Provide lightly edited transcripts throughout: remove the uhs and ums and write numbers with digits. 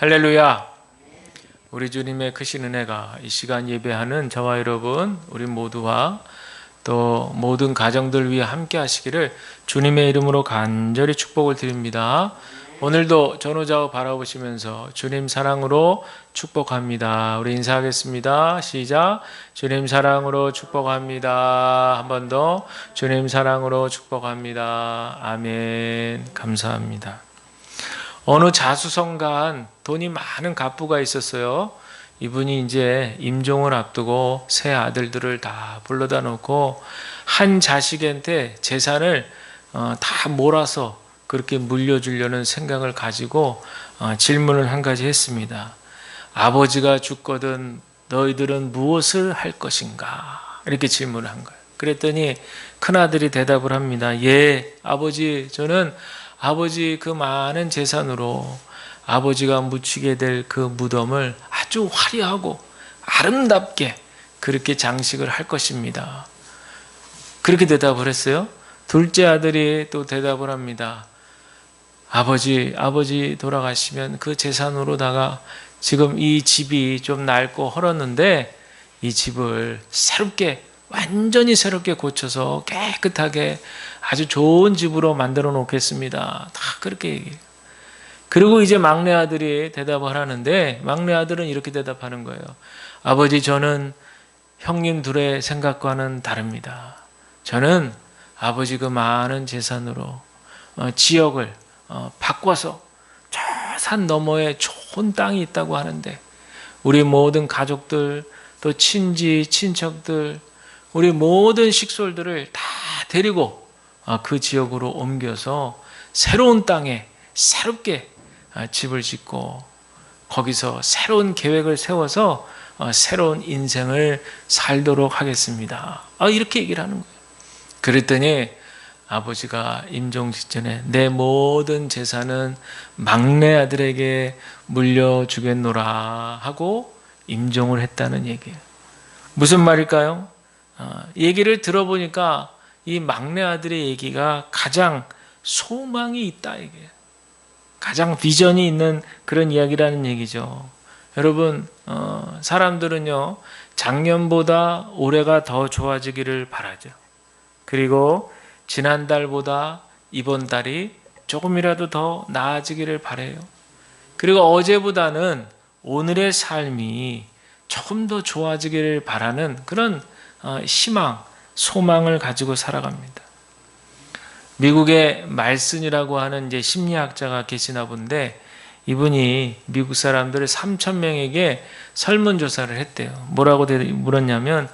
할렐루야. 우리 주님의 크신 은혜가 이 시간 예배하는 저와 여러분 우리 모두와 또 모든 가정들 위해 함께 하시기를 주님의 이름으로 간절히 축복을 드립니다. 오늘도 전후좌우 바라보시면서 주님 사랑으로 축복합니다. 우리 인사하겠습니다. 시작. 주님 사랑으로 축복합니다. 한 번 더. 주님 사랑으로 축복합니다. 아멘. 감사합니다. 어느 자수성가한 돈이 많은 갑부가 있었어요. 이분이 이제 임종을 앞두고 세 아들들을 다 불러다 놓고 한 자식한테 재산을 다 몰아서 그렇게 물려주려는 생각을 가지고 질문을 한 가지 했습니다. 아버지가 죽거든 너희들은 무엇을 할 것인가? 이렇게 질문을 한 거예요. 그랬더니 큰아들이 대답을 합니다. 예, 아버지, 저는 아버지 그 많은 재산으로 아버지가 묻히게 될 그 무덤을 아주 화려하고 아름답게 그렇게 장식을 할 것입니다. 그렇게 대답을 했어요. 둘째 아들이 또 대답을 합니다. 아버지 돌아가시면 그 재산으로다가 지금 이 집이 좀 낡고 헐었는데 이 집을 완전히 새롭게 고쳐서 깨끗하게 아주 좋은 집으로 만들어 놓겠습니다. 다 그렇게 얘기해요. 그리고 이제 막내 아들이 대답을 하는데 막내 아들은 이렇게 대답하는 거예요. 아버지, 저는 형님 둘의 생각과는 다릅니다. 저는 아버지 그 많은 재산으로 지역을 바꿔서 저 산 너머에 좋은 땅이 있다고 하는데 우리 모든 가족들 또 친지 친척들 우리 모든 식솔들을 다 데리고 그 지역으로 옮겨서 새로운 땅에 새롭게 집을 짓고 거기서 새로운 계획을 세워서 새로운 인생을 살도록 하겠습니다. 이렇게 얘기를 하는 거예요. 그랬더니 아버지가 임종 직전에 내 모든 재산은 막내 아들에게 물려주겠노라 하고 임종을 했다는 얘기예요. 무슨 말일까요? 얘기를 들어보니까 이 막내 아들의 얘기가 가장 소망이 있다 이게 가장 비전이 있는 그런 이야기라는 얘기죠. 여러분, 사람들은요 작년보다 올해가 더 좋아지기를 바라죠. 그리고 지난달보다 이번 달이 조금이라도 더 나아지기를 바라요. 그리고 어제보다는 오늘의 삶이 조금 더 좋아지기를 바라는 그런 희망, 소망을 가지고 살아갑니다. 미국의 말슨이라고 하는 이제 심리학자가 계시나 본데 이분이 미국 사람들 3,000명에게 설문조사를 했대요. 뭐라고 물었냐면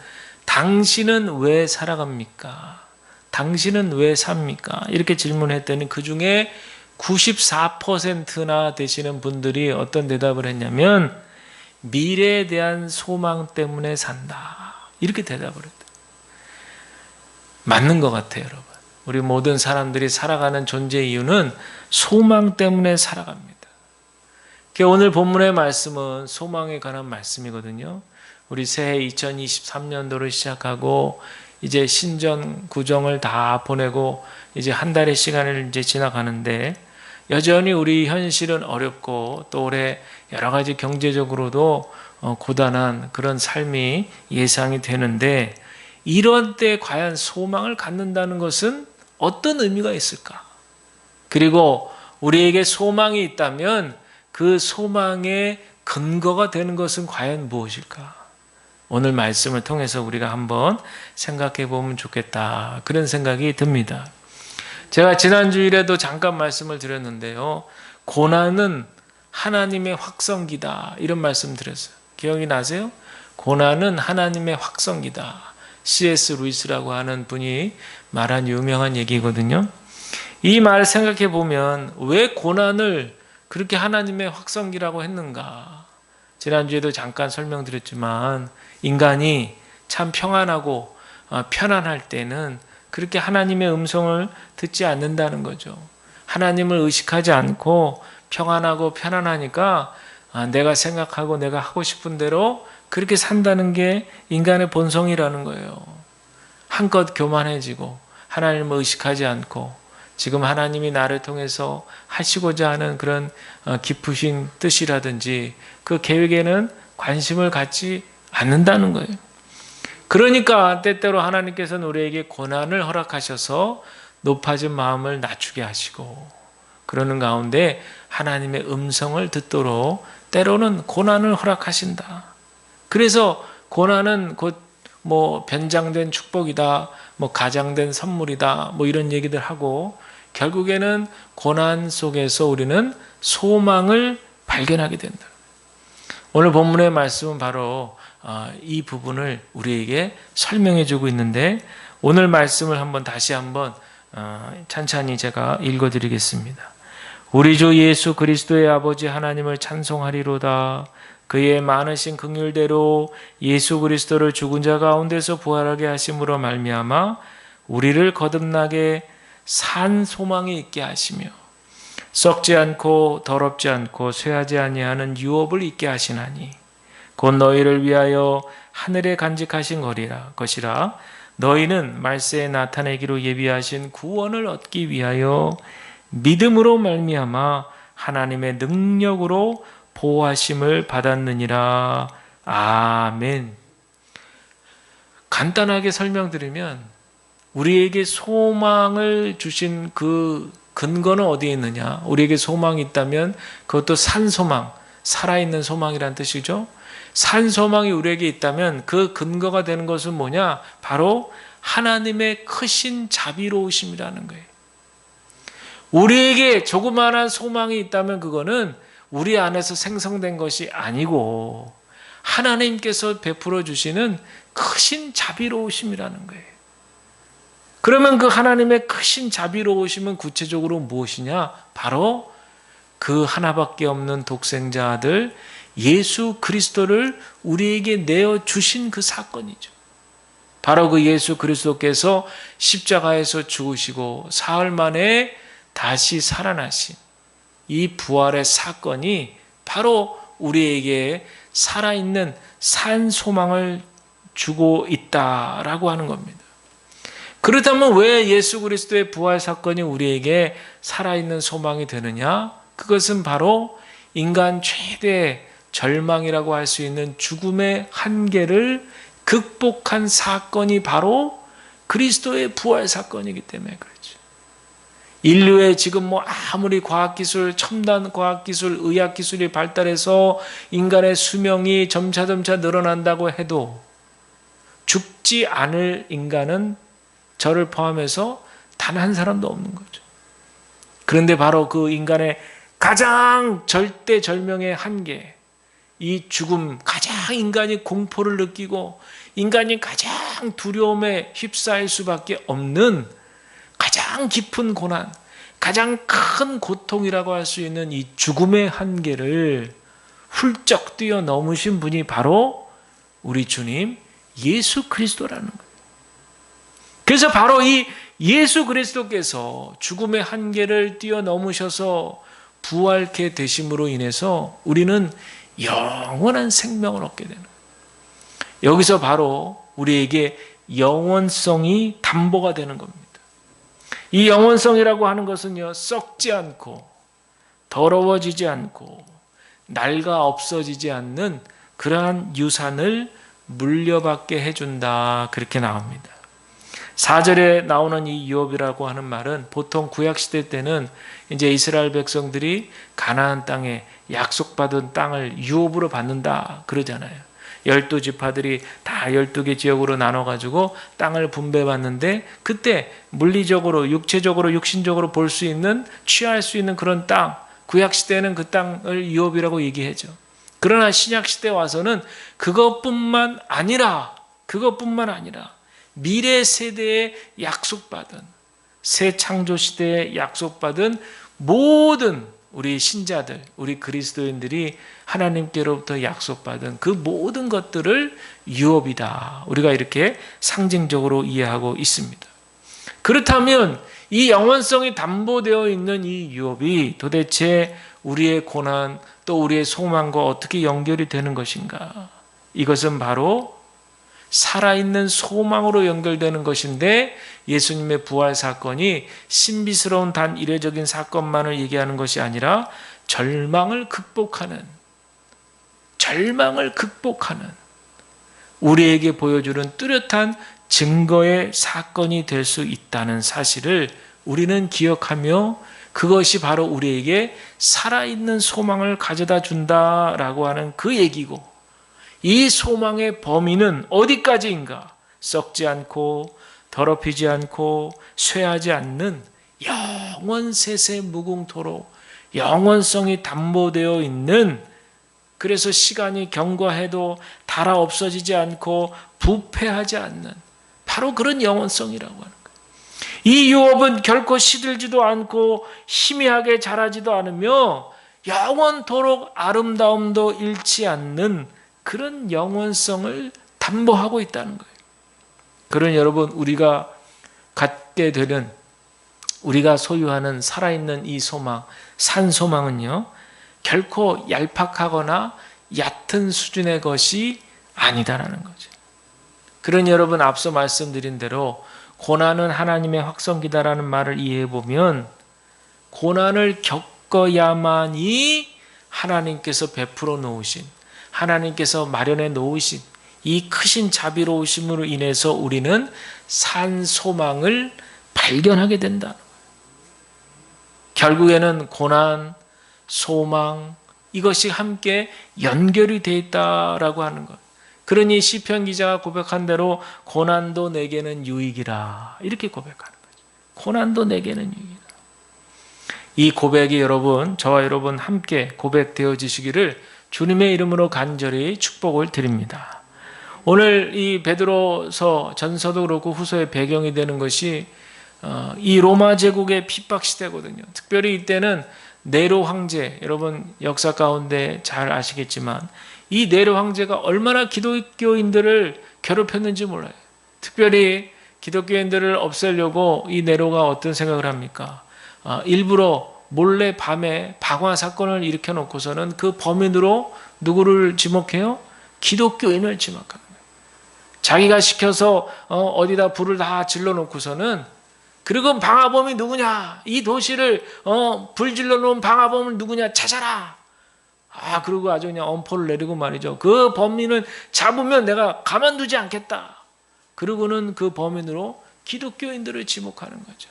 당신은 왜 살아갑니까? 당신은 왜 삽니까? 이렇게 질문했더니 그 중에 94%나 되시는 분들이 어떤 대답을 했냐면 미래에 대한 소망 때문에 산다. 이렇게 대답을 했대요. 맞는 것 같아요, 여러분. 우리 모든 사람들이 살아가는 존재 이유는 소망 때문에 살아갑니다. 오늘 본문의 말씀은 소망에 관한 말씀이거든요. 우리 새해 2023년도를 시작하고 이제 신전 구정을 다 보내고 이제 한 달의 시간을 이제 지나가는데 여전히 우리 현실은 어렵고 또 올해 여러 가지 경제적으로도 고단한 그런 삶이 예상이 되는데 이런 때 과연 소망을 갖는다는 것은 어떤 의미가 있을까? 그리고 우리에게 소망이 있다면 그 소망의 근거가 되는 것은 과연 무엇일까? 오늘 말씀을 통해서 우리가 한번 생각해 보면 좋겠다. 그런 생각이 듭니다. 제가 지난주일에도 잠깐 말씀을 드렸는데요. 고난은 하나님의 확성기다. 이런 말씀 드렸어요. 기억이 나세요? 고난은 하나님의 확성기다. C.S. 루이스라고 하는 분이 말한 유명한 얘기거든요. 이 말을 생각해 보면 왜 고난을 그렇게 하나님의 확성기라고 했는가? 지난주에도 잠깐 설명드렸지만 인간이 참 평안하고 편안할 때는 그렇게 하나님의 음성을 듣지 않는다는 거죠. 하나님을 의식하지 않고 평안하고 편안하니까 내가 생각하고 내가 하고 싶은 대로 그렇게 산다는 게 인간의 본성이라는 거예요. 한껏 교만해지고 하나님을 의식하지 않고 지금 하나님이 나를 통해서 하시고자 하는 그런 깊으신 뜻이라든지 그 계획에는 관심을 갖지 않는다는 거예요. 그러니까 때때로 하나님께서는 우리에게 고난을 허락하셔서 높아진 마음을 낮추게 하시고, 그러는 가운데 하나님의 음성을 듣도록 때로는 고난을 허락하신다. 그래서 고난은 곧 변장된 축복이다, 가장된 선물이다, 이런 얘기들 하고, 결국에는 고난 속에서 우리는 소망을 발견하게 된다. 오늘 본문의 말씀은 바로 이 부분을 우리에게 설명해 주고 있는데, 오늘 말씀을 다시 한번 찬찬히 제가 읽어 드리겠습니다. 우리 주 예수 그리스도의 아버지 하나님을 찬송하리로다. 그의 많으신 긍휼대로 예수 그리스도를 죽은 자 가운데서 부활하게 하심으로 말미암아 우리를 거듭나게 산 소망이 있게 하시며 썩지 않고 더럽지 않고 쇠하지 아니하는 유업을 있게 하시나니 곧 너희를 위하여 하늘에 간직하신 것이라. 너희는 말세에 나타내기로 예비하신 구원을 얻기 위하여 믿음으로 말미암아 하나님의 능력으로 보호하심을 받았느니라. 아멘. 간단하게 설명드리면 우리에게 소망을 주신 그 근거는 어디에 있느냐? 우리에게 소망이 있다면 그것도 산소망, 살아있는 소망이란 뜻이죠. 산소망이 우리에게 있다면 그 근거가 되는 것은 뭐냐? 바로 하나님의 크신 자비로우심이라는 거예요. 우리에게 조그마한 소망이 있다면 그거는 우리 안에서 생성된 것이 아니고 하나님께서 베풀어 주시는 크신 자비로우심이라는 거예요. 그러면 그 하나님의 크신 자비로우심은 구체적으로 무엇이냐? 바로 그 하나밖에 없는 독생자 아들 예수 그리스도를 우리에게 내어주신 그 사건이죠. 바로 그 예수 그리스도께서 십자가에서 죽으시고 사흘 만에 다시 살아나신 이 부활의 사건이 바로 우리에게 살아있는 산 소망을 주고 있다라고 하는 겁니다. 그렇다면 왜 예수 그리스도의 부활 사건이 우리에게 살아있는 소망이 되느냐? 그것은 바로 인간 최대 절망이라고 할 수 있는 죽음의 한계를 극복한 사건이 바로 그리스도의 부활 사건이기 때문에 그렇죠. 인류의 지금 아무리 과학기술, 첨단 과학기술, 의학기술이 발달해서 인간의 수명이 점차 늘어난다고 해도 죽지 않을 인간은 저를 포함해서 단 한 사람도 없는 거죠. 그런데 바로 그 인간의 가장 절대절명의 한계, 이 죽음, 가장 인간이 공포를 느끼고 인간이 가장 두려움에 휩싸일 수밖에 없는 가장 깊은 고난, 가장 큰 고통이라고 할 수 있는 이 죽음의 한계를 훌쩍 뛰어넘으신 분이 바로 우리 주님 예수 그리스도라는 거예요. 그래서 바로 이 예수 그리스도께서 죽음의 한계를 뛰어넘으셔서 부활케 되심으로 인해서 우리는 영원한 생명을 얻게 되는 거예요. 여기서 바로 우리에게 영원성이 담보가 되는 겁니다. 이 영원성이라고 하는 것은요, 썩지 않고 더러워지지 않고 낡아 없어지지 않는 그러한 유산을 물려받게 해준다, 그렇게 나옵니다. 4절에 나오는 이 유업이라고 하는 말은 보통 구약시대 때는 이제 이스라엘 백성들이 가나안 땅에 약속받은 땅을 유업으로 받는다 그러잖아요. 12지파들이 다 12개 지역으로 나눠가지고 땅을 분배받는데, 그때 물리적으로, 육체적으로, 육신적으로 볼 수 있는, 취할 수 있는 그런 땅, 구약시대에는 그 땅을 유업이라고 얘기하죠. 그러나 신약시대에 와서는 그것뿐만 아니라 미래 세대에 약속받은, 새 창조시대에 약속받은 모든 우리 신자들, 우리 그리스도인들이 하나님께로부터 약속받은 그 모든 것들을 유업이다, 우리가 이렇게 상징적으로 이해하고 있습니다. 그렇다면 이 영원성이 담보되어 있는 이 유업이 도대체 우리의 고난 또 우리의 소망과 어떻게 연결이 되는 것인가? 이것은 바로 살아있는 소망으로 연결되는 것인데 예수님의 부활 사건이 신비스러운 단 이례적인 사건만을 얘기하는 것이 아니라 절망을 극복하는 우리에게 보여주는 뚜렷한 증거의 사건이 될 수 있다는 사실을 우리는 기억하며 그것이 바로 우리에게 살아있는 소망을 가져다 준다라고 하는 그 얘기고, 이 소망의 범위는 어디까지인가? 썩지 않고 더럽히지 않고 쇠하지 않는 영원세세 무궁토록 영원성이 담보되어 있는, 그래서 시간이 경과해도 닳아 없어지지 않고 부패하지 않는 바로 그런 영원성이라고 하는 거예요. 이 유업은 결코 시들지도 않고 희미하게 자라지도 않으며 영원토록 아름다움도 잃지 않는 그런 영원성을 담보하고 있다는 거예요. 그러니 여러분, 우리가 갖게 되는, 우리가 소유하는 살아있는 이 소망, 산소망은요, 결코 얄팍하거나 얕은 수준의 것이 아니다라는 거죠. 그러니 여러분, 앞서 말씀드린 대로 고난은 하나님의 확성기다라는 말을 이해해보면, 고난을 겪어야만이 하나님께서 베풀어 놓으신, 하나님께서 마련해 놓으신 이 크신 자비로우심으로 인해서 우리는 산 소망을 발견하게 된다. 결국에는 고난, 소망, 이것이 함께 연결이 되어 있다라고 하는 것. 그러니 시편 기자가 고백한 대로 고난도 내게는 유익이라, 이렇게 고백하는 거죠. 고난도 내게는 유익이라. 이 고백이 여러분, 저와 여러분 함께 고백되어지시기를 주님의 이름으로 간절히 축복을 드립니다. 오늘 이 베드로서 전서도 그렇고 후서의 배경이 되는 것이 이 로마 제국의 핍박 시대거든요. 특별히 이때는 네로 황제, 여러분 역사 가운데 잘 아시겠지만 이 네로 황제가 얼마나 기독교인들을 괴롭혔는지 몰라요. 특별히 기독교인들을 없애려고 이 네로가 어떤 생각을 합니까? 일부러 몰래 밤에 방화 사건을 일으켜 놓고서는 그 범인으로 누구를 지목해요? 기독교인을 지목하는 거예요. 자기가 시켜서 어디다 불을 다 질러 놓고서는, 그리고 방화범이 누구냐? 이 도시를 불 질러 놓은 방화범은 누구냐? 찾아라. 그리고 아주 그냥 엄포를 내리고 말이죠. 그 범인을 잡으면 내가 가만두지 않겠다. 그리고는 그 범인으로 기독교인들을 지목하는 거죠.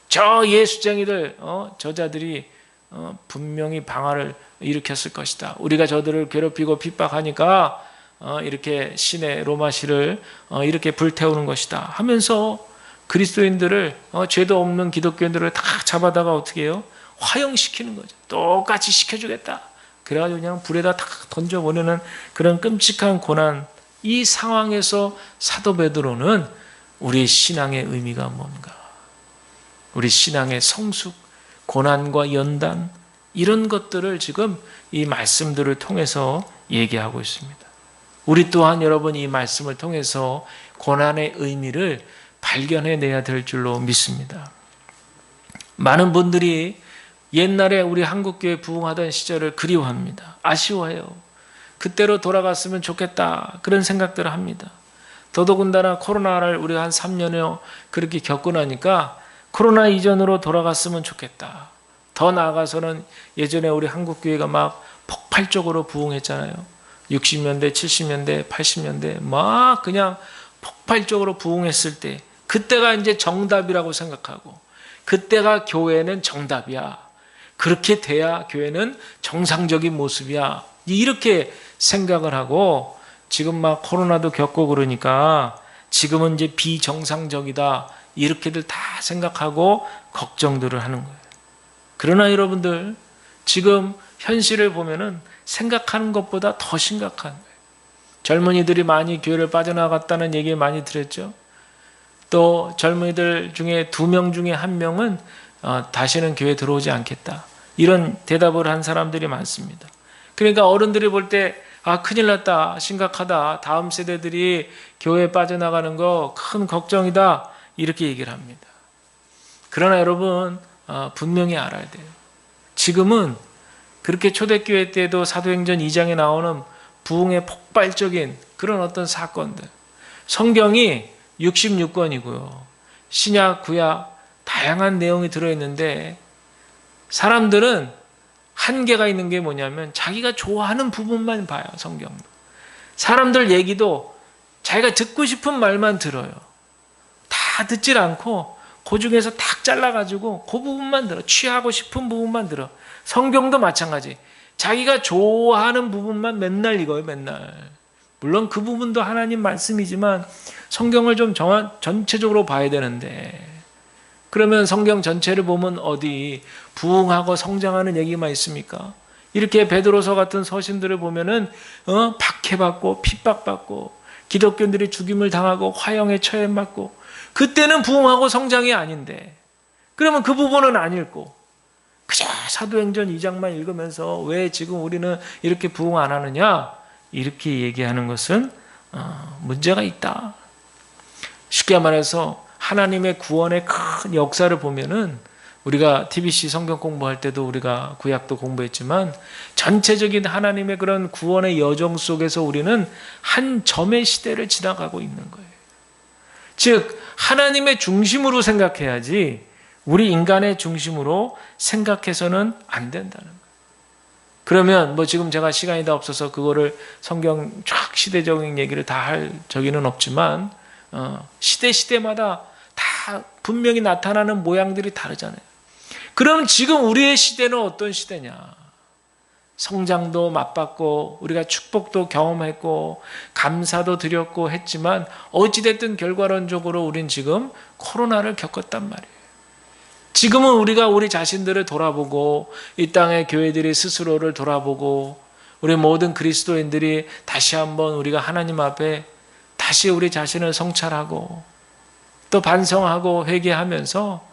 저 예수쟁이들, 저자들이 분명히 방화를 일으켰을 것이다. 우리가 저들을 괴롭히고 핍박하니까 이렇게 시내 로마시를 이렇게 불태우는 것이다 하면서 그리스도인들을, 죄도 없는 기독교인들을 다 잡아다가 어떻게 해요? 화형시키는 거죠. 똑같이 시켜주겠다. 그래가지고 그냥 불에다 탁 던져버리는 그런 끔찍한 고난, 이 상황에서 사도 베드로는 우리의 신앙의 의미가 뭔가, 우리 신앙의 성숙, 고난과 연단, 이런 것들을 지금 이 말씀들을 통해서 얘기하고 있습니다. 우리 또한 여러분 이 말씀을 통해서 고난의 의미를 발견해내야 될 줄로 믿습니다. 많은 분들이 옛날에 우리 한국교회 부흥하던 시절을 그리워합니다. 아쉬워해요. 그때로 돌아갔으면 좋겠다, 그런 생각들을 합니다. 더더군다나 코로나를 우리가 한 3년여 그렇게 겪고 나니까 코로나 이전으로 돌아갔으면 좋겠다. 더 나아가서는 예전에 우리 한국교회가 막 폭발적으로 부흥했잖아요. 60년대, 70년대, 80년대 막 그냥 폭발적으로 부흥했을 때, 그때가 이제 정답이라고 생각하고, 그때가 교회는 정답이야. 그렇게 돼야 교회는 정상적인 모습이야. 이렇게 생각을 하고, 지금 막 코로나도 겪고 그러니까 지금은 이제 비정상적이다, 이렇게들 다 생각하고 걱정들을 하는 거예요. 그러나 여러분들, 지금 현실을 보면은 생각하는 것보다 더 심각한 거예요. 젊은이들이 많이 교회를 빠져나갔다는 얘기 많이 들었죠. 또 젊은이들 중에 2명 중에 1명은 다시는 교회 들어오지 않겠다, 이런 대답을 한 사람들이 많습니다. 그러니까 어른들이 볼 때 큰일 났다, 심각하다, 다음 세대들이 교회에 빠져나가는 거 큰 걱정이다, 이렇게 얘기를 합니다. 그러나 여러분, 분명히 알아야 돼요. 지금은 그렇게 초대교회 때도 사도행전 2장에 나오는 부흥의 폭발적인 그런 어떤 사건들, 성경이 66권이고요. 신약, 구약 다양한 내용이 들어있는데 사람들은 한계가 있는 게 뭐냐면 자기가 좋아하는 부분만 봐요. 성경도. 사람들 얘기도 자기가 듣고 싶은 말만 들어요. 다 듣질 않고 그 중에서 딱 잘라가지고 그 부분만 들어. 취하고 싶은 부분만 들어. 성경도 마찬가지. 자기가 좋아하는 부분만 맨날 읽어요. 맨날. 물론 그 부분도 하나님 말씀이지만 성경을 좀 전체적으로 봐야 되는데, 그러면 성경 전체를 보면 어디 부흥하고 성장하는 얘기만 있습니까? 이렇게 베드로서 같은 서신들을 보면은 박해받고 핍박받고 기독교인들이 죽임을 당하고 화형에 처해맞고, 그때는 부흥하고 성장이 아닌데, 그러면 그 부분은 안 읽고 그저 사도행전 2장만 읽으면서 왜 지금 우리는 이렇게 부흥 안 하느냐, 이렇게 얘기하는 것은 문제가 있다. 쉽게 말해서 하나님의 구원의 큰 역사를 보면은, 우리가 TBC 성경 공부할 때도 우리가 구약도 공부했지만 전체적인 하나님의 그런 구원의 여정 속에서 우리는 한 점의 시대를 지나가고 있는 거예요. 즉 하나님의 중심으로 생각해야지 우리 인간의 중심으로 생각해서는 안 된다는 거예요. 그러면 지금 제가 시간이 다 없어서 그거를 성경 쫙 시대적인 얘기를 다 할 저기는 없지만 시대마다 다 분명히 나타나는 모양들이 다르잖아요. 그럼 지금 우리의 시대는 어떤 시대냐? 성장도 맛봤고 우리가 축복도 경험했고 감사도 드렸고 했지만 어찌됐든 결과론적으로 우린 지금 코로나를 겪었단 말이에요. 지금은 우리가 우리 자신들을 돌아보고 이 땅의 교회들이 스스로를 돌아보고 우리 모든 그리스도인들이 다시 한번 우리가 하나님 앞에 다시 우리 자신을 성찰하고 또 반성하고 회개하면서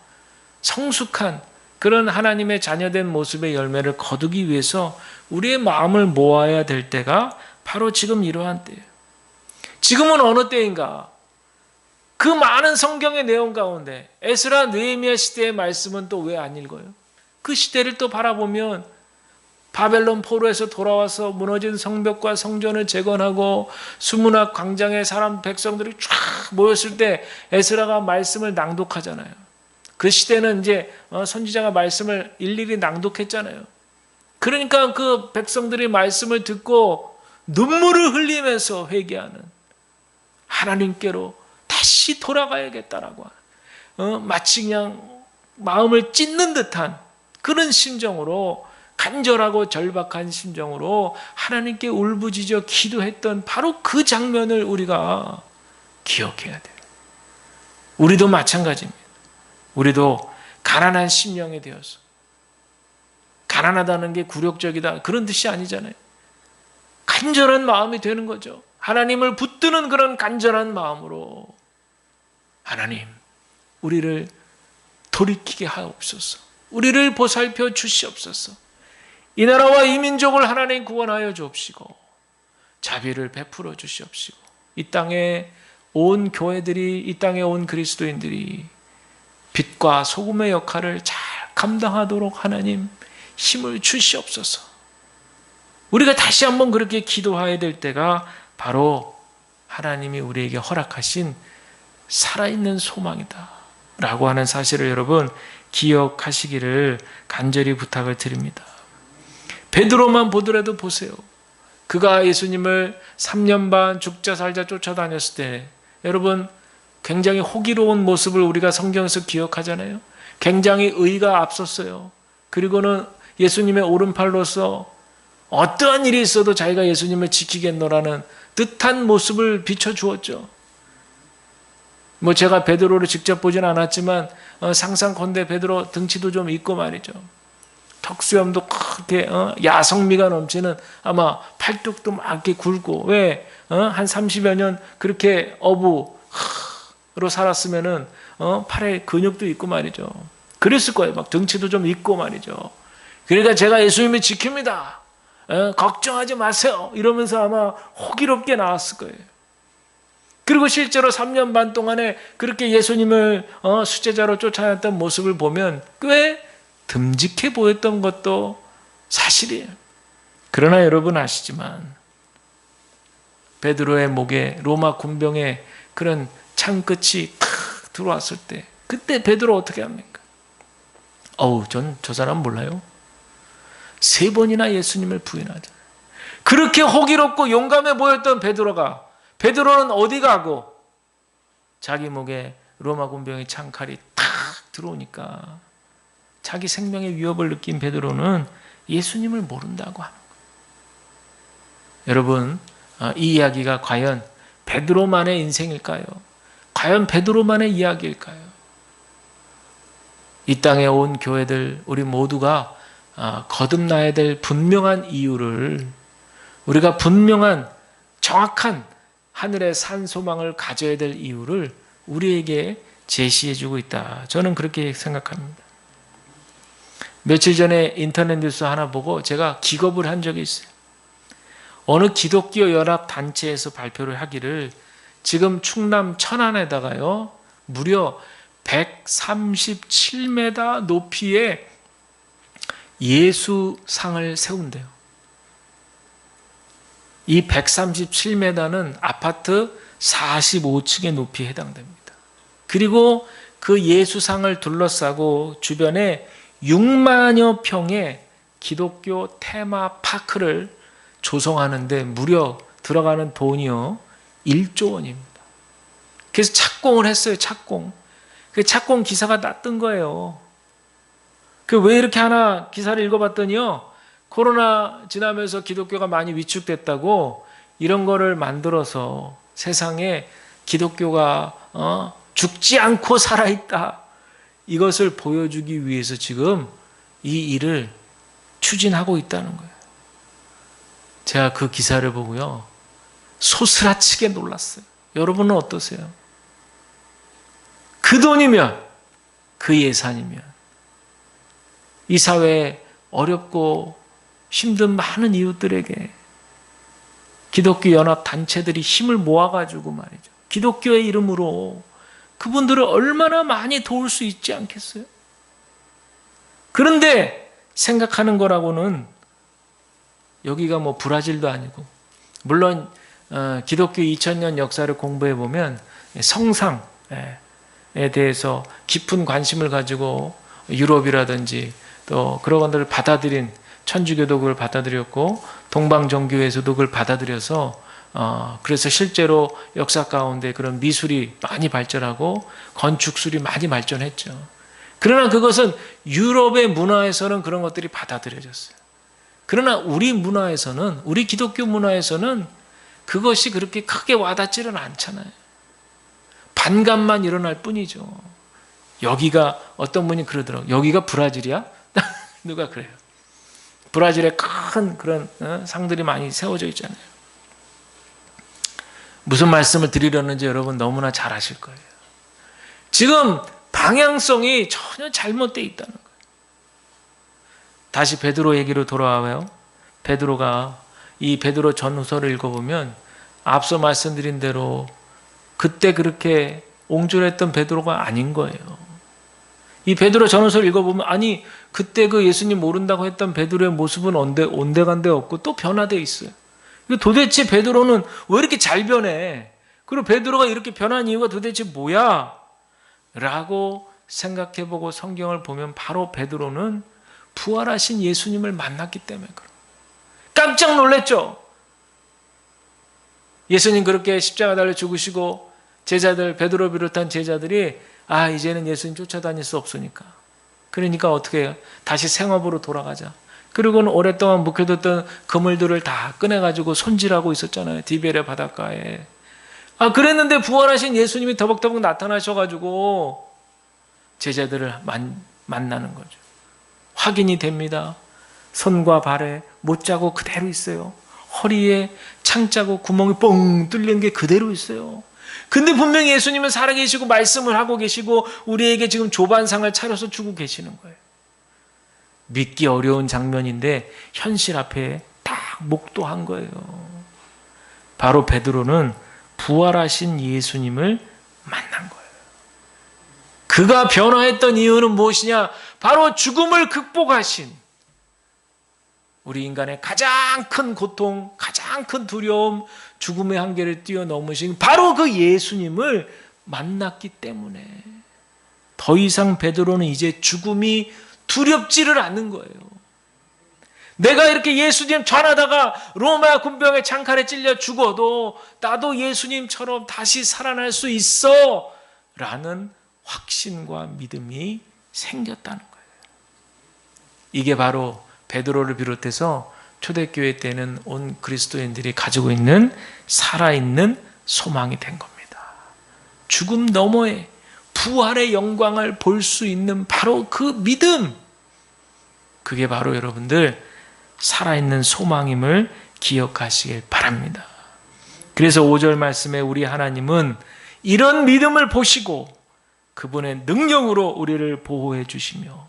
성숙한 그런 하나님의 자녀된 모습의 열매를 거두기 위해서 우리의 마음을 모아야 될 때가 바로 지금 이러한 때예요. 지금은 어느 때인가? 그 많은 성경의 내용 가운데 에스라 느헤미야 시대의 말씀은 또 왜 안 읽어요? 그 시대를 또 바라보면 바벨론 포로에서 돌아와서 무너진 성벽과 성전을 재건하고 수문학 광장에 백성들이 쫙 모였을 때 에스라가 말씀을 낭독하잖아요. 그 시대는 이제 선지자가 말씀을 일일이 낭독했잖아요. 그러니까 그 백성들이 말씀을 듣고 눈물을 흘리면서 회개하는, 하나님께로 다시 돌아가야겠다라고 마치 그냥 마음을 찢는 듯한 그런 심정으로, 간절하고 절박한 심정으로 하나님께 울부짖어 기도했던 바로 그 장면을 우리가 기억해야 돼요. 우리도 마찬가지입니다. 우리도 가난한 심령이 되어서, 가난하다는 게 굴욕적이다 그런 뜻이 아니잖아요. 간절한 마음이 되는 거죠. 하나님을 붙드는 그런 간절한 마음으로, 하나님 우리를 돌이키게 하옵소서, 우리를 보살펴 주시옵소서, 이 나라와 이 민족을 하나님 구원하여 주옵시고 자비를 베풀어 주시옵시고 이 땅에 온 교회들이, 이 땅에 온 그리스도인들이 빛과 소금의 역할을 잘 감당하도록 하나님 힘을 주시옵소서. 우리가 다시 한번 그렇게 기도해야 될 때가 바로 하나님이 우리에게 허락하신 살아있는 소망이다 라고 하는 사실을 여러분 기억하시기를 간절히 부탁을 드립니다. 베드로만 보더라도 보세요. 그가 예수님을 3년 반 죽자 살자 쫓아다녔을 때 여러분 굉장히 호기로운 모습을 우리가 성경에서 기억하잖아요. 굉장히 의가 앞섰어요. 그리고는 예수님의 오른팔로서 어떠한 일이 있어도 자기가 예수님을 지키겠노라는 뜻한 모습을 비춰주었죠. 제가 베드로를 직접 보진 않았지만 상상컨대 베드로 등치도 좀 있고 말이죠. 턱수염도 그렇게 야성미가 넘치는, 아마 팔뚝도 막 이렇게 굵고, 왜 한 30여 년 그렇게 어부로 살았으면은 팔에 근육도 있고 말이죠. 그랬을 거예요. 막 등치도 좀 있고 말이죠. 그러니까 제가 예수님을 지킵니다, 걱정하지 마세요 이러면서 아마 호기롭게 나왔을 거예요. 그리고 실제로 3년 반 동안에 그렇게 예수님을 수제자로 쫓아냈던 모습을 보면 꽤 듬직해 보였던 것도 사실이에요. 그러나 여러분 아시지만 베드로의 목에 로마 군병의 그런 창끝이 탁 들어왔을 때 그때 베드로 어떻게 합니까? 전 저 사람 몰라요. 3번이나 예수님을 부인하잖아요. 그렇게 호기롭고 용감해 보였던 베드로는 어디 가고 자기 목에 로마 군병의 창칼이 탁 들어오니까 자기 생명의 위협을 느낀 베드로는 예수님을 모른다고 하는 거예요. 여러분, 이 이야기가 과연 베드로만의 인생일까요? 과연 베드로만의 이야기일까요? 이 땅에 온 교회들 우리 모두가 거듭나야 될 분명한 이유를, 우리가 분명한 정확한 하늘의 산 소망을 가져야 될 이유를 우리에게 제시해주고 있다. 저는 그렇게 생각합니다. 며칠 전에 인터넷 뉴스 하나 보고 제가 기겁을 한 적이 있어요. 어느 기독교 연합 단체에서 발표를 하기를 지금 충남 천안에다가요 무려 137m 높이의 예수상을 세운대요. 이 137m는 아파트 45층의 높이에 해당됩니다. 그리고 그 예수상을 둘러싸고 주변에 6만여 평의 기독교 테마파크를 조성하는데 무려 들어가는 돈이요 1조 원입니다. 그래서 착공을 했어요. 그 착공 기사가 났던 거예요. 왜 이렇게 하나 기사를 읽어봤더니요, 코로나 지나면서 기독교가 많이 위축됐다고 이런 거를 만들어서 세상에 기독교가 죽지 않고 살아있다, 이것을 보여주기 위해서 지금 이 일을 추진하고 있다는 거예요. 제가 그 기사를 보고요 소스라치게 놀랐어요. 여러분은 어떠세요? 그 돈이면, 그 예산이면 이 사회에 어렵고 힘든 많은 이웃들에게 기독교 연합 단체들이 힘을 모아가지고 말이죠, 기독교의 이름으로 그분들을 얼마나 많이 도울 수 있지 않겠어요? 그런데 생각하는 거라고는 여기가 뭐 브라질도 아니고, 물론 기독교 2000년 역사를 공부해 보면 성상에 대해서 깊은 관심을 가지고 유럽이라든지 또 그런 것들을 받아들인, 천주교도 그걸 받아들였고 동방정교에서도 그걸 받아들여서 그래서 실제로 역사 가운데 그런 미술이 많이 발전하고 건축술이 많이 발전했죠. 그러나 그것은 유럽의 문화에서는 그런 것들이 받아들여졌어요. 그러나 우리 문화에서는, 우리 기독교 문화에서는 그것이 그렇게 크게 와닿지는 않잖아요. 반감만 일어날 뿐이죠. 여기가, 어떤 분이 그러더라고요. 여기가 브라질이야? 누가 그래요? 브라질에 큰 그런 상들이 많이 세워져 있잖아요. 무슨 말씀을 드리려는지 여러분 너무나 잘 아실 거예요. 지금 방향성이 전혀 잘못되어 있다는 거예요. 다시 베드로 얘기로 돌아와요. 베드로가, 이 베드로 전후서를 읽어보면 앞서 말씀드린 대로 그때 그렇게 옹졸했던 베드로가 아닌 거예요. 이 베드로 전후서를 읽어보면, 아니 그때 그 예수님 모른다고 했던 베드로의 모습은 온데간데 없고 또 변화되어 있어요. 도대체 베드로는 왜 이렇게 잘 변해? 그리고 베드로가 이렇게 변한 이유가 도대체 뭐야? 라고 생각해보고 성경을 보면 바로 베드로는 부활하신 예수님을 만났기 때문에 그래요. 깜짝 놀랐죠? 예수님 그렇게 십자가 달려 죽으시고 제자들, 베드로 비롯한 제자들이 이제는 예수님 쫓아다닐 수 없으니까, 그러니까 어떻게 해요? 다시 생업으로 돌아가자. 그리고는 오랫동안 묵혀뒀던 그물들을 다 꺼내가지고 손질하고 있었잖아요. 디베레 바닷가에. 그랬는데 부활하신 예수님이 더벅더벅 나타나셔가지고 제자들을 만나는 거죠. 확인이 됩니다. 손과 발에 못자국 그대로 있어요. 허리에 창자국 구멍이 뻥 뚫린 게 그대로 있어요. 근데 분명히 예수님은 살아계시고 말씀을 하고 계시고 우리에게 지금 조반상을 차려서 주고 계시는 거예요. 믿기 어려운 장면인데 현실 앞에 딱 목도한 거예요. 바로 베드로는 부활하신 예수님을 만난 거예요. 그가 변화했던 이유는 무엇이냐? 바로 죽음을 극복하신, 우리 인간의 가장 큰 고통, 가장 가장 큰 두려움, 죽음의 한계를 뛰어넘으신 바로 그 예수님을 만났기 때문에 더 이상 베드로는 이제 죽음이 두렵지를 않는 거예요. 내가 이렇게 예수님 전하다가 로마 군병의 창칼에 찔려 죽어도 나도 예수님처럼 다시 살아날 수 있어 라는 확신과 믿음이 생겼다는 거예요. 이게 바로 베드로를 비롯해서 초대교회 때는 온 그리스도인들이 가지고 있는 살아있는 소망이 된 겁니다. 죽음 너머에 부활의 영광을 볼 수 있는 바로 그 믿음, 그게 바로 여러분들 살아있는 소망임을 기억하시길 바랍니다. 그래서 5절 말씀에 우리 하나님은 이런 믿음을 보시고 그분의 능력으로 우리를 보호해 주시며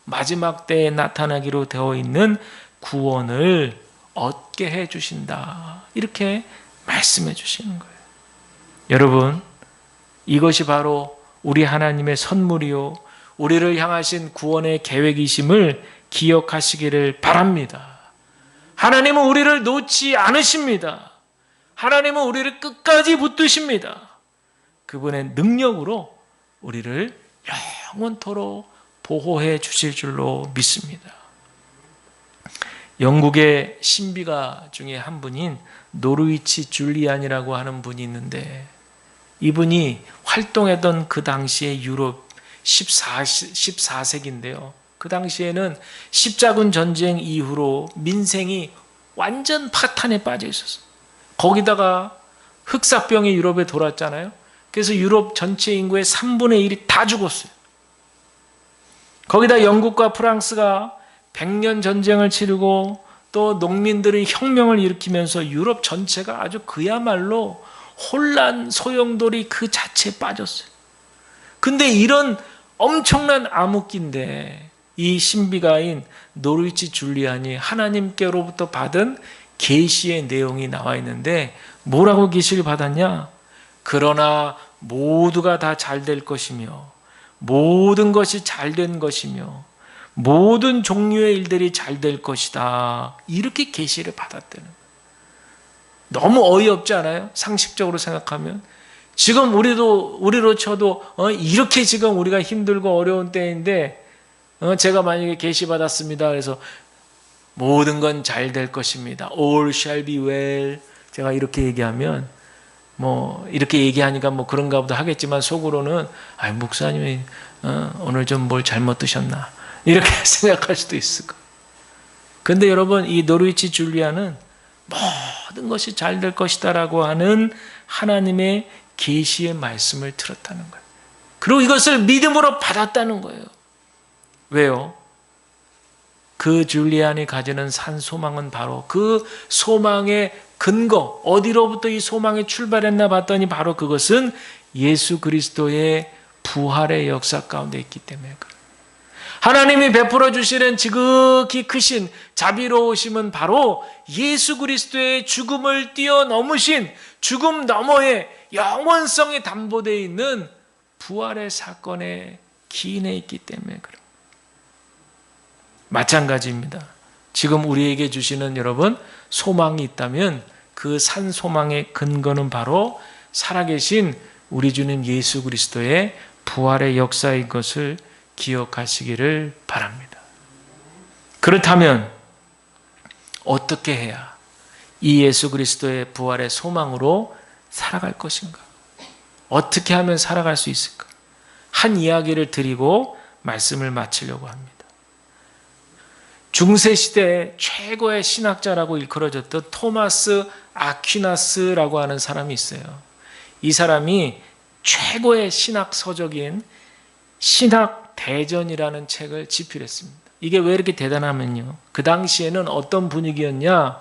마지막 때에 나타나기로 되어 있는 구원을 얻게 해 주신다, 이렇게 말씀해 주시는 거예요. 여러분, 이것이 바로 우리 하나님의 선물이요 우리를 향하신 구원의 계획이심을 기억하시기를 바랍니다. 하나님은 우리를 놓지 않으십니다. 하나님은 우리를 끝까지 붙드십니다. 그분의 능력으로 우리를 영원토록 보호해 주실 줄로 믿습니다. 영국의 신비가 중에 한 분인 노르위치 줄리안이라고 하는 분이 있는데, 이분이 활동했던 그 당시의 유럽 14세기인데요. 그 당시에는 십자군 전쟁 이후로 민생이 완전 파탄에 빠져 있었어요. 거기다가 흑사병이 유럽에 돌았잖아요. 그래서 유럽 전체 인구의 3분의 1이 다 죽었어요. 거기다 영국과 프랑스가 100년 전쟁을 치르고 또 농민들의 혁명을 일으키면서 유럽 전체가 아주 그야말로 혼란, 소용돌이 그 자체에 빠졌어요. 근데 이런 엄청난 암흑기인데 이 신비가인 노르위치 줄리안이 하나님께로부터 받은 계시의 내용이 나와 있는데, 뭐라고 계시를 받았냐? 그러나 모두가 다 잘 될 것이며 모든 것이 잘 된 것이며 모든 종류의 일들이 잘 될 것이다, 이렇게 계시를 받았다는 거예요. 너무 어이없지 않아요? 상식적으로 생각하면. 지금 우리로 쳐도 이렇게 지금 우리가 힘들고 어려운 때인데 제가 만약에 계시 받았습니다, 그래서 모든 건 잘 될 것입니다, all shall be well, 제가 이렇게 얘기하면 뭐 이렇게 얘기하니까 뭐 그런가 보다 하겠지만 속으로는 목사님이 오늘 좀 뭘 잘못 드셨나 이렇게 생각할 수도 있을 거예요. 근데 여러분, 이 노르위치 줄리안은 모든 것이 잘 될 것이다 라고 하는 하나님의 계시의 말씀을 들었다는 거예요. 그리고 이것을 믿음으로 받았다는 거예요. 왜요? 그 줄리안이 가지는 산 소망은 바로 그 소망의 근거, 어디로부터 이 소망이 출발했나 봤더니 바로 그것은 예수 그리스도의 부활의 역사 가운데 있기 때문에 그래요. 하나님이 베풀어 주시는 지극히 크신 자비로우심은 바로 예수 그리스도의 죽음을 뛰어넘으신 죽음 너머에 영원성이 담보되어 있는 부활의 사건의 기인에 있기 때문에 그래요. 마찬가지입니다. 지금 우리에게 주시는 여러분 소망이 있다면 그 산 소망의 근거는 바로 살아계신 우리 주님 예수 그리스도의 부활의 역사인 것을 기억하시기를 바랍니다. 그렇다면 어떻게 해야 이 예수 그리스도의 부활의 소망으로 살아갈 것인가? 어떻게 하면 살아갈 수 있을까? 한 이야기를 드리고 말씀을 마치려고 합니다. 중세시대 최고의 신학자라고 일컬어졌던 토마스 아퀴나스라고 하는 사람이 있어요. 이 사람이 최고의 신학 서적인 신학 대전이라는 책을 집필했습니다. 이게 왜 이렇게 대단하면요, 그 당시에는 어떤 분위기였냐,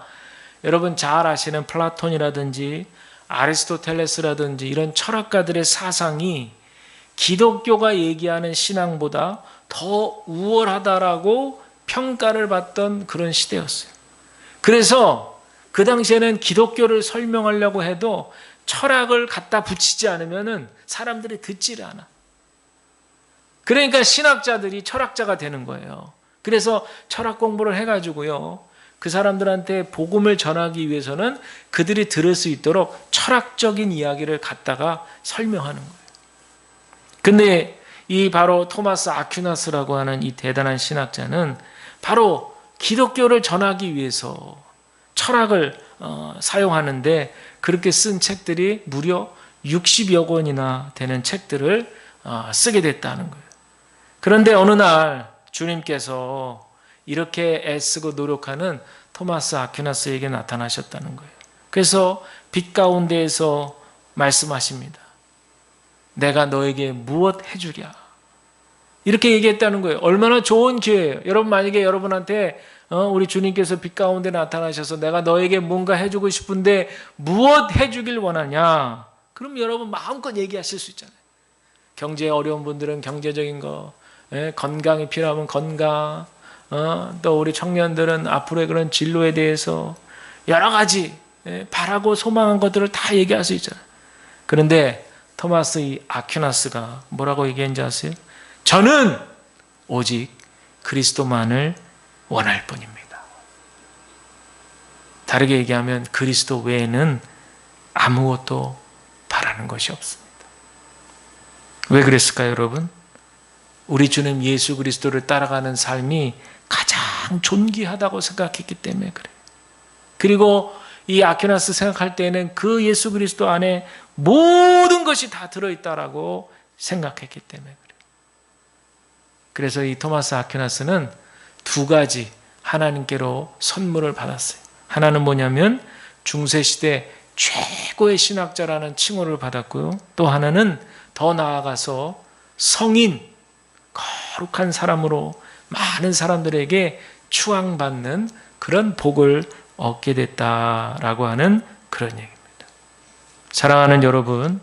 여러분 잘 아시는 플라톤이라든지 아리스토텔레스라든지 이런 철학가들의 사상이 기독교가 얘기하는 신앙보다 더 우월하다라고 평가를 받던 그런 시대였어요. 그래서 그 당시에는 기독교를 설명하려고 해도 철학을 갖다 붙이지 않으면 사람들이 듣지를 않아. 그러니까 신학자들이 철학자가 되는 거예요. 그래서 철학 공부를 해가지고요, 그 사람들한테 복음을 전하기 위해서는 그들이 들을 수 있도록 철학적인 이야기를 갖다가 설명하는 거예요. 근데 이 바로 토마스 아퀴나스라고 하는 이 대단한 신학자는 바로 기독교를 전하기 위해서 철학을 사용하는데 그렇게 쓴 책들이 무려 60여 권이나 되는 책들을 쓰게 됐다는 거예요. 그런데 어느 날 주님께서 이렇게 애쓰고 노력하는 토마스 아퀴나스에게 나타나셨다는 거예요. 그래서 빛 가운데에서 말씀하십니다. 내가 너에게 무엇 해주랴. 이렇게 얘기했다는 거예요. 얼마나 좋은 기회예요. 여러분 만약에 여러분한테 우리 주님께서 빛 가운데 나타나셔서 내가 너에게 뭔가 해주고 싶은데 무엇 해주길 원하냐. 그럼 여러분 마음껏 얘기하실 수 있잖아요. 경제에 어려운 분들은 경제적인 거, 건강이 필요하면 건강, 또 우리 청년들은 앞으로의 그런 진로에 대해서 여러 가지 바라고 소망한 것들을 다 얘기할 수 있잖아요. 그런데 토마스 이 아퀴나스가 뭐라고 얘기했는지 아세요? 저는 오직 그리스도만을 원할 뿐입니다. 다르게 얘기하면 그리스도 외에는 아무것도 바라는 것이 없습니다. 왜 그랬을까요, 여러분? 우리 주님 예수 그리스도를 따라가는 삶이 가장 존귀하다고 생각했기 때문에 그래요. 그리고 이 아퀴나스 생각할 때는 그 예수 그리스도 안에 모든 것이 다 들어있다라고 생각했기 때문에 그래요. 그래서 이 토마스 아퀴나스는 두 가지 하나님께로 선물을 받았어요. 하나는 뭐냐면 중세시대 최고의 신학자라는 칭호를 받았고요. 또 하나는 더 나아가서 성인, 거룩한 사람으로 많은 사람들에게 추앙받는 그런 복을 얻게 됐다라고 하는 그런 얘기입니다. 사랑하는 여러분,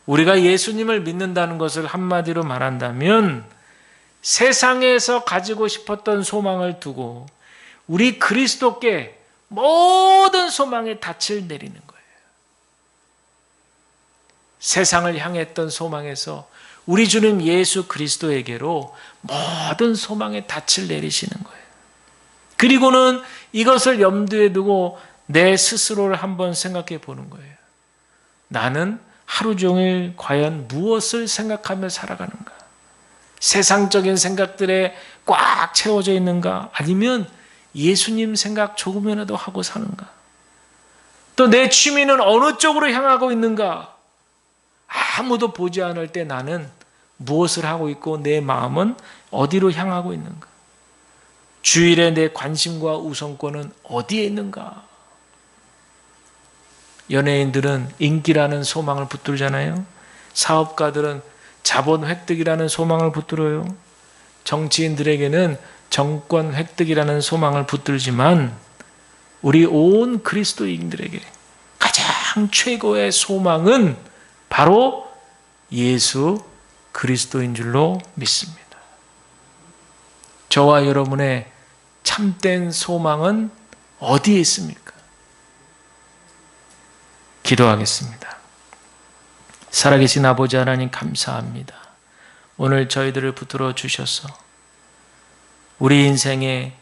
우리가 예수님을 믿는다는 것을 한마디로 말한다면 세상에서 가지고 싶었던 소망을 두고 우리 그리스도께 모든 소망의 닻을 내리는 거예요. 세상을 향했던 소망에서 우리 주님 예수 그리스도에게로 모든 소망의 닻을 내리시는 거예요. 그리고는 이것을 염두에 두고 내 스스로를 한번 생각해 보는 거예요. 나는 하루 종일 과연 무엇을 생각하며 살아가는가? 세상적인 생각들에 꽉 채워져 있는가? 아니면 예수님 생각 조금이라도 하고 사는가? 또 내 취미는 어느 쪽으로 향하고 있는가? 아무도 보지 않을 때 나는 무엇을 하고 있고 내 마음은 어디로 향하고 있는가? 주일에 내 관심과 우선권은 어디에 있는가? 연예인들은 인기라는 소망을 붙들잖아요. 사업가들은 자본 획득이라는 소망을 붙들어요. 정치인들에게는 정권 획득이라는 소망을 붙들지만 우리 온 그리스도인들에게 가장 최고의 소망은 바로 예수 그리스도인 줄로 믿습니다. 저와 여러분의 참된 소망은 어디에 있습니까? 기도하겠습니다. 살아계신 아버지 하나님 감사합니다. 오늘 저희들을 붙들어 주셔서 우리 인생에